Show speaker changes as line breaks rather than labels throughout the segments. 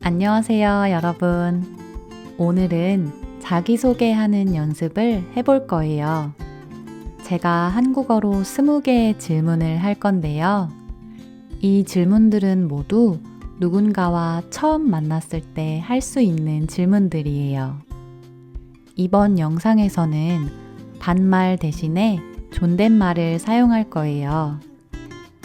안녕하세요, 여러분. 오늘은 자기소개하는 연습을 해볼 거예요. 제가 한국어로 20개의 질문을 할 건데요. 이 질문들은 모두 누군가와 처음 만났을 때 할 수 있는 질문들이에요. 이번 영상에서는 반말 대신에 존댓말을 사용할 거예요.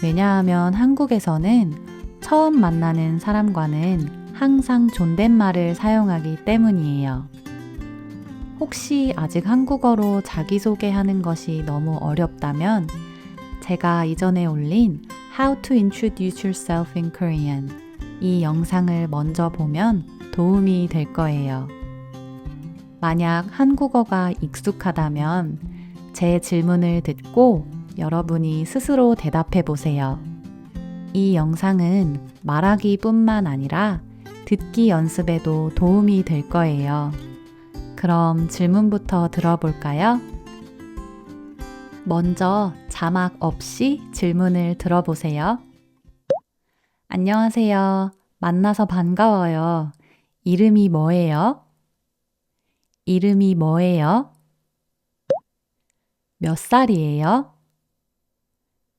왜냐하면 한국에서는 처음 만나는 사람과는 항상 존댓말을 사용하기 때문이에요. 혹시 아직 한국어로 자기소개하는 것이 너무 어렵다면 제가 이전에 올린 How to Introduce Yourself in Korean 이 영상을 먼저 보면 도움이 될 거예요. 만약 한국어가 익숙하다면 제 질문을 듣고 여러분이 스스로 대답해 보세요. 이 영상은 말하기뿐만 아니라 듣기 연습에도 도움이 될 거예요. 그럼 질문부터 들어볼까요? 먼저 자막 없이 질문을 들어보세요. 안녕하세요. 만나서 반가워요. 이름이 뭐예요? 이름이 뭐예요? 몇 살이에요?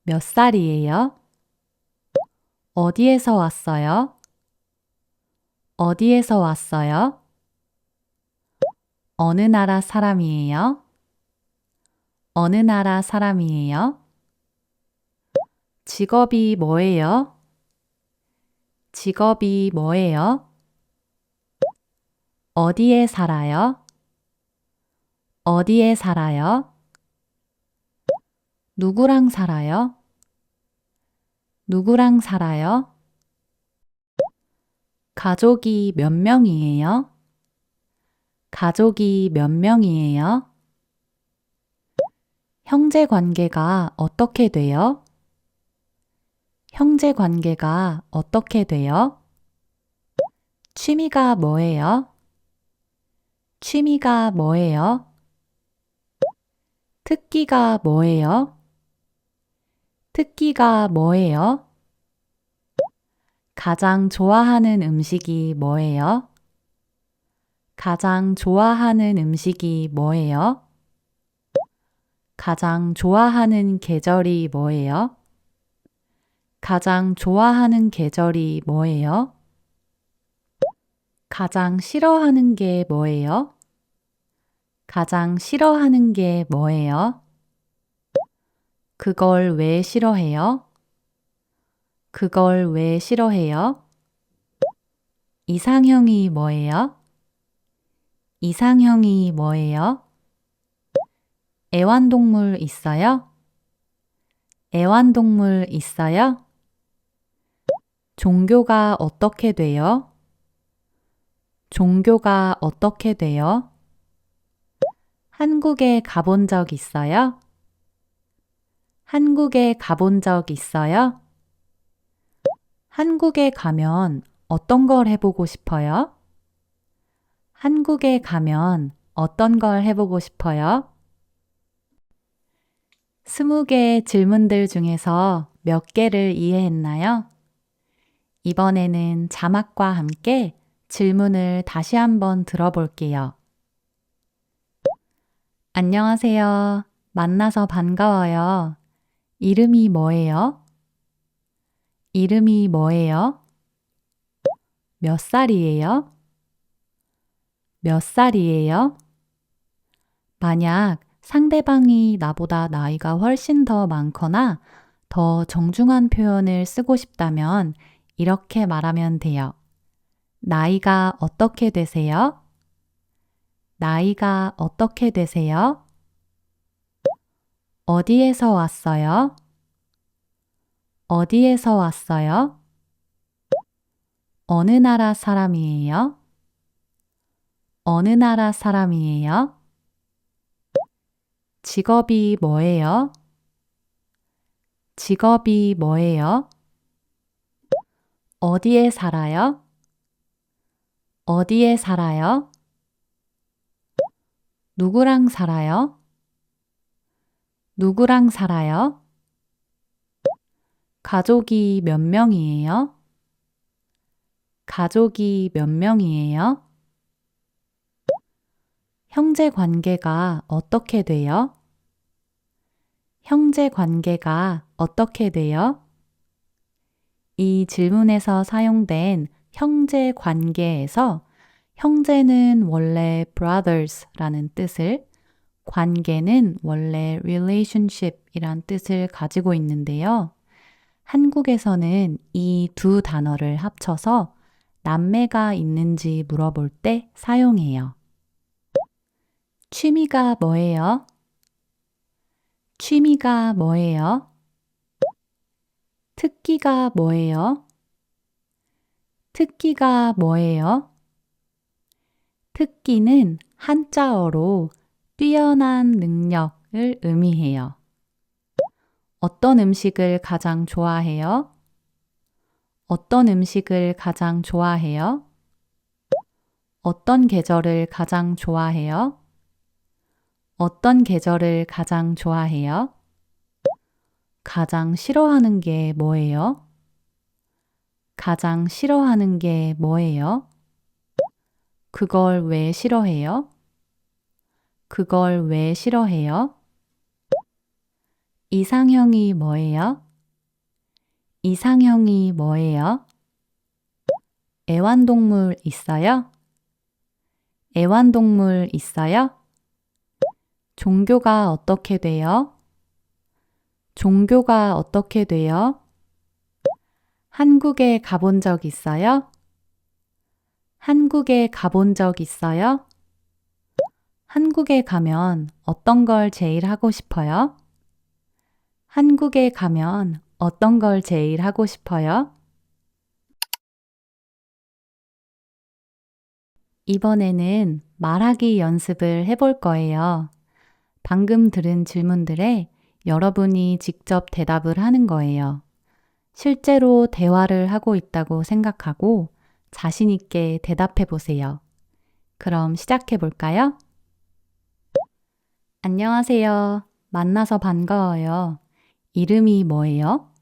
몇 살이에요? 어디에서 왔어요? 어디에서 왔어요? 어느 나라 사람이에요? 어느 나라 사람이에요? 직업이 뭐예요? 직업이 뭐예요? 어디에 살아요? 어디에 살아요? 누구랑 살아요? 누구랑 살아요? 가족이 몇 명이에요? 가족이 몇 명이에요? 형제 관계가 어떻게 돼요? 형제 관계가 어떻게 돼요? 취미가 뭐예요? 취미가 뭐예요? 특기가 뭐예요? 특기가 뭐예요? 가장 좋아하는 음식이 뭐예요? 가장 좋아하는 음식이 뭐예요? 가장 좋아하는 계절이 뭐예요? 가장 좋아하는 계절이 뭐예요? 가장 싫어하는 게 뭐예요? 가장 싫어하는 게 뭐예요? 그걸 왜 싫어해요? 그걸 왜 싫어해요? 이상형이 뭐예요? 이상형이 뭐예요? 애완동물 있어요? 애완동물 있어요? 종교가 어떻게 돼요? 종교가 어떻게 돼요? 한국에 가본 적 있어요? 한국에 가본 적 있어요? 한국에 가면 어떤 걸 해보고 싶어요? 한국에 가면 어떤 걸 해보고 싶어요? 20개의 질문들 중에서 몇 개를 이해했나요? 이번에는 자막과 함께 질문을 다시 한번 들어볼게요. 안녕하세요. 만나서 반가워요. 이름이 뭐예요? 이름이 뭐예요? 몇 살이에요? 몇 살이에요? 만약 상대방이 나보다 나이가 훨씬 더 많거나 더 정중한 표현을 쓰고 싶다면 이렇게 말하면 돼요. 나이가 어떻게 되세요? 나이가 어떻게 되세요? 어디에서 왔어요? 어디에서 왔어요? 어느 나라 사람이에요? 어느 나라 사람이에요? 직업이 뭐예요? 직업이 뭐예요? 어디에 살아요? 어디에 살아요? 누구랑 살아요? 누구랑 살아요? 가족이 몇 명이에요? 가족이 몇 명이에요? 형제 관계가 어떻게 돼요? 형제 관계가 어떻게 돼요? 이 질문에서 사용된 형제 관계에서 형제는 원래 brothers라는 뜻을, 관계는 원래 relationship이란 뜻을 가지고 있는데요. 한국에서는 이 두 단어를 합쳐서 남매가 있는지 물어볼 때 사용해요. 취미가 뭐예요? 취미가 뭐예요? 특기가 뭐예요? 특기가 뭐예요? 특기는 한자어로 뛰어난 능력을 의미해요. 어떤 음식을 가장 좋아해요? 어떤 음식을 가장 좋아해요? 어떤 계절을 가장 좋아해요? 어떤 계절을 가장 좋아해요? 가장 싫어하는 게 뭐예요? 가장 싫어하는 게 뭐예요? 그걸 왜 싫어해요? 그걸 왜 싫어해요? 이상형이 뭐예요? 이상형이 뭐예요? 애완동물 있어요? 애완동물 있어요? 종교가 어떻게 돼요? 종교가 어떻게 돼요? 한국에 가본 적 있어요? 한국에 가본 적 있어요? 한국에 가면 어떤 걸 제일 하고 싶어요? 한국에 가면 어떤 걸 제일 하고 싶어요? 이번에는 말하기 연습을 해볼 거예요. 방금 들은 질문들에 여러분이 직접 대답을 하는 거예요. 실제로 대화를 하고 있다고 생각하고 자신 있게 대답해 보세요. 그럼 시작해 볼까요? 안녕하세요. 만나서 반가워요. 이름이 뭐예요?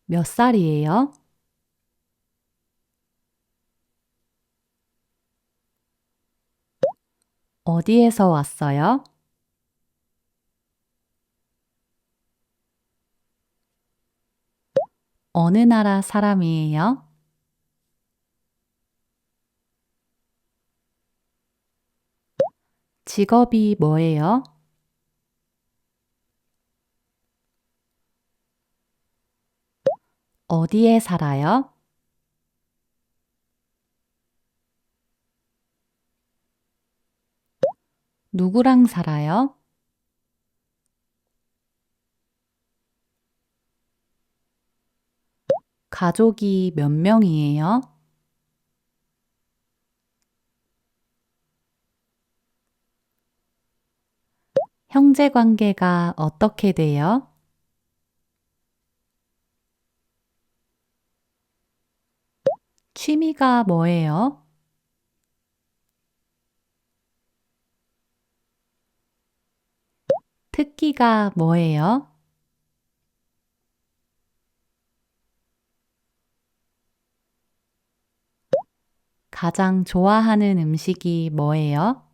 몇 살이에요? 어디에서 왔어요? 어느 나라 사람이에요? 직업이 뭐예요? 어디에 살아요? 누구랑 살아요? 가족이 몇 명이에요? 형제 관계가 어떻게 돼요? 취미가 뭐예요? 특기가 뭐예요? 가장 좋아하는 음식이 뭐예요?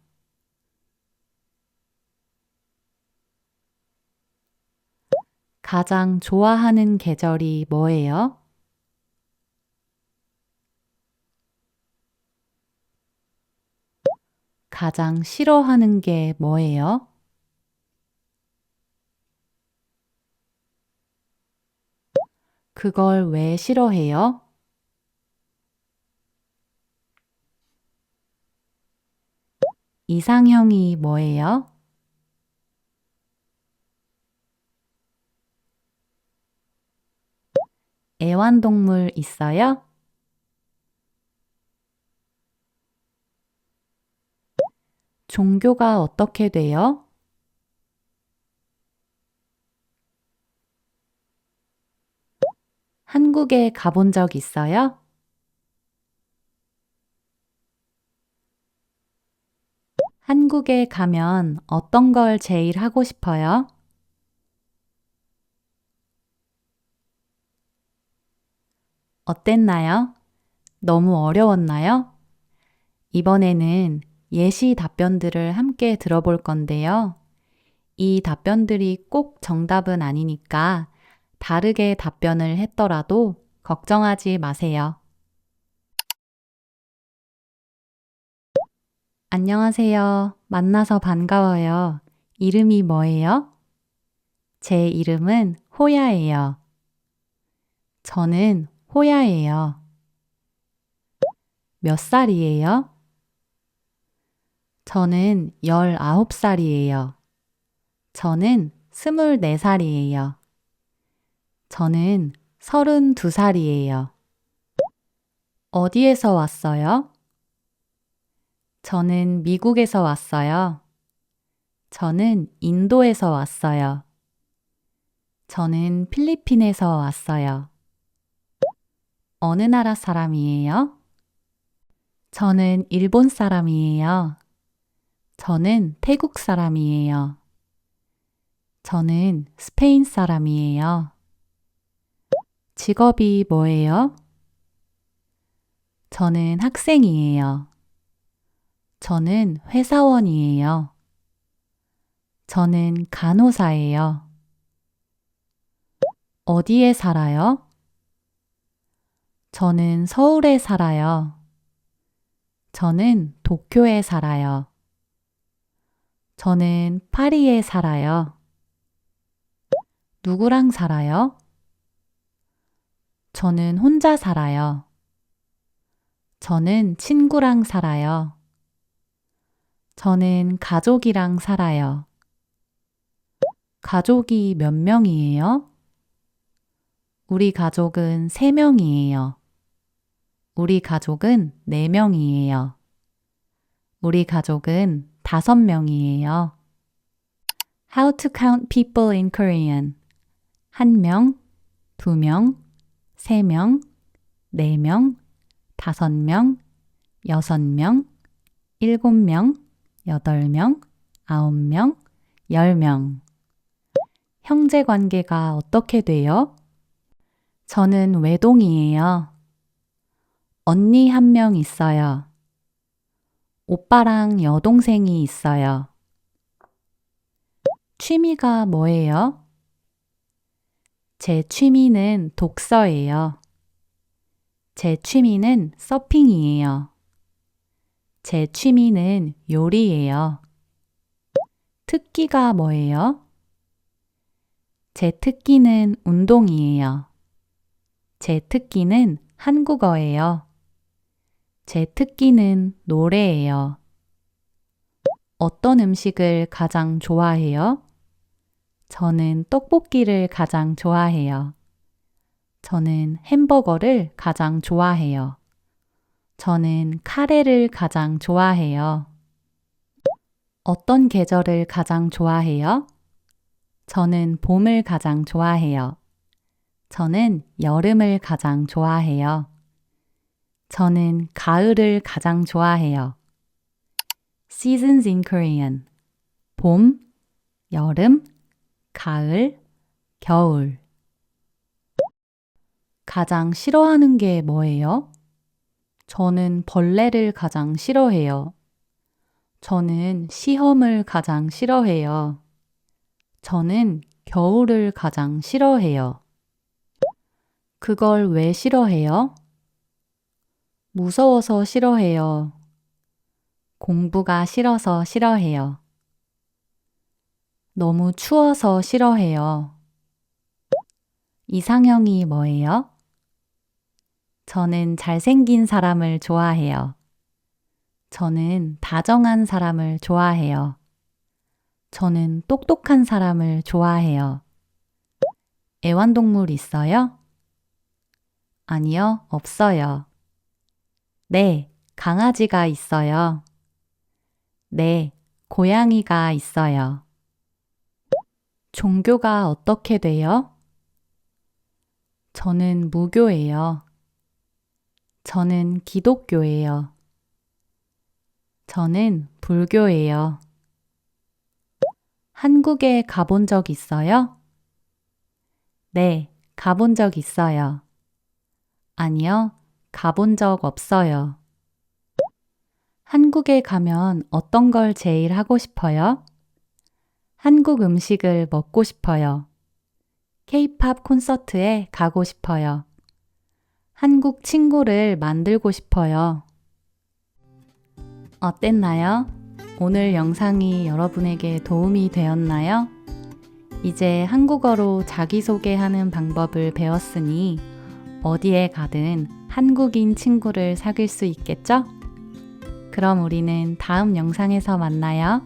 가장 좋아하는 계절이 뭐예요? 가장 싫어하는 게 뭐예요? 그걸 왜 싫어해요? 이상형이 뭐예요? 애완동물 있어요? 종교가 어떻게 돼요? 한국에 가본 적 있어요? 한국에 가면 어떤 걸 제일 하고 싶어요? 어땠나요? 너무 어려웠나요? 이번에는 예시 답변들을 함께 들어볼 건데요. 이 답변들이 꼭 정답은 아니니까 다르게 답변을 했더라도 걱정하지 마세요. 안녕하세요. 만나서 반가워요. 이름이 뭐예요? 제 이름은 호야예요. 저는 호야예요. 몇 살이에요? 저는 19살이에요. 저는 24살이에요. 저는 32살이에요. 어디에서 왔어요? 저는 미국에서 왔어요. 저는 인도에서 왔어요. 저는 필리핀에서 왔어요. 어느 나라 사람이에요? 저는 일본 사람이에요. 저는 태국 사람이에요. 저는 스페인 사람이에요. 직업이 뭐예요? 저는 학생이에요. 저는 회사원이에요. 저는 간호사예요. 어디에 살아요? 저는 서울에 살아요. 저는 도쿄에 살아요. 저는 파리에 살아요. 누구랑 살아요? 저는 혼자 살아요. 저는 친구랑 살아요. 저는 가족이랑 살아요. 가족이 몇 명이에요? 우리 가족은 3명이에요. 우리 가족은 4명이에요. 우리 가족은 5명이에요. How to count people in Korean. 1명, 2명, 3명, 4명, 5명, 6명, 7명, 8명, 9명, 10명. 형제 관계가 어떻게 돼요? 저는 외동이에요. 언니 1명 있어요. 오빠랑 여동생이 있어요. 취미가 뭐예요? 제 취미는 독서예요. 제 취미는 서핑이에요. 제 취미는 요리예요. 특기가 뭐예요? 제 특기는 운동이에요. 제 특기는 한국어예요. 제 특기는 노래예요. 어떤 음식을 가장 좋아해요? 저는 떡볶이를 가장 좋아해요. 저는 햄버거를 가장 좋아해요. 저는 카레를 가장 좋아해요. 어떤 계절을 가장 좋아해요? 저는 봄을 가장 좋아해요. 저는 여름을 가장 좋아해요. 저는 가을을 가장 좋아해요. Seasons in Korean. 봄, 여름, 가을, 겨울. 가장 싫어하는 게 뭐예요? 저는 벌레를 가장 싫어해요. 저는 시험을 가장 싫어해요. 저는 겨울을 가장 싫어해요. 그걸 왜 싫어해요? 무서워서 싫어해요. 공부가 싫어서 싫어해요. 너무 추워서 싫어해요. 이상형이 뭐예요? 저는 잘생긴 사람을 좋아해요. 저는 다정한 사람을 좋아해요. 저는 똑똑한 사람을 좋아해요. 애완동물 있어요? 아니요, 없어요. 네, 강아지가 있어요. 네, 고양이가 있어요. 종교가 어떻게 돼요? 저는 무교예요. 저는 기독교예요. 저는 불교예요. 한국에 가본 적 있어요? 네, 가본 적 있어요. 아니요, 가본 적 없어요. 한국에 가면 어떤 걸 제일 하고 싶어요? 한국 음식을 먹고 싶어요. K-팝 콘서트에 가고 싶어요. 한국 친구를 만들고 싶어요. 어땠나요? 오늘 영상이 여러분에게 도움이 되었나요? 이제 한국어로 자기소개하는 방법을 배웠으니 어디에 가든 한국인 친구를 사귈 수 있겠죠? 그럼 우리는 다음 영상에서 만나요.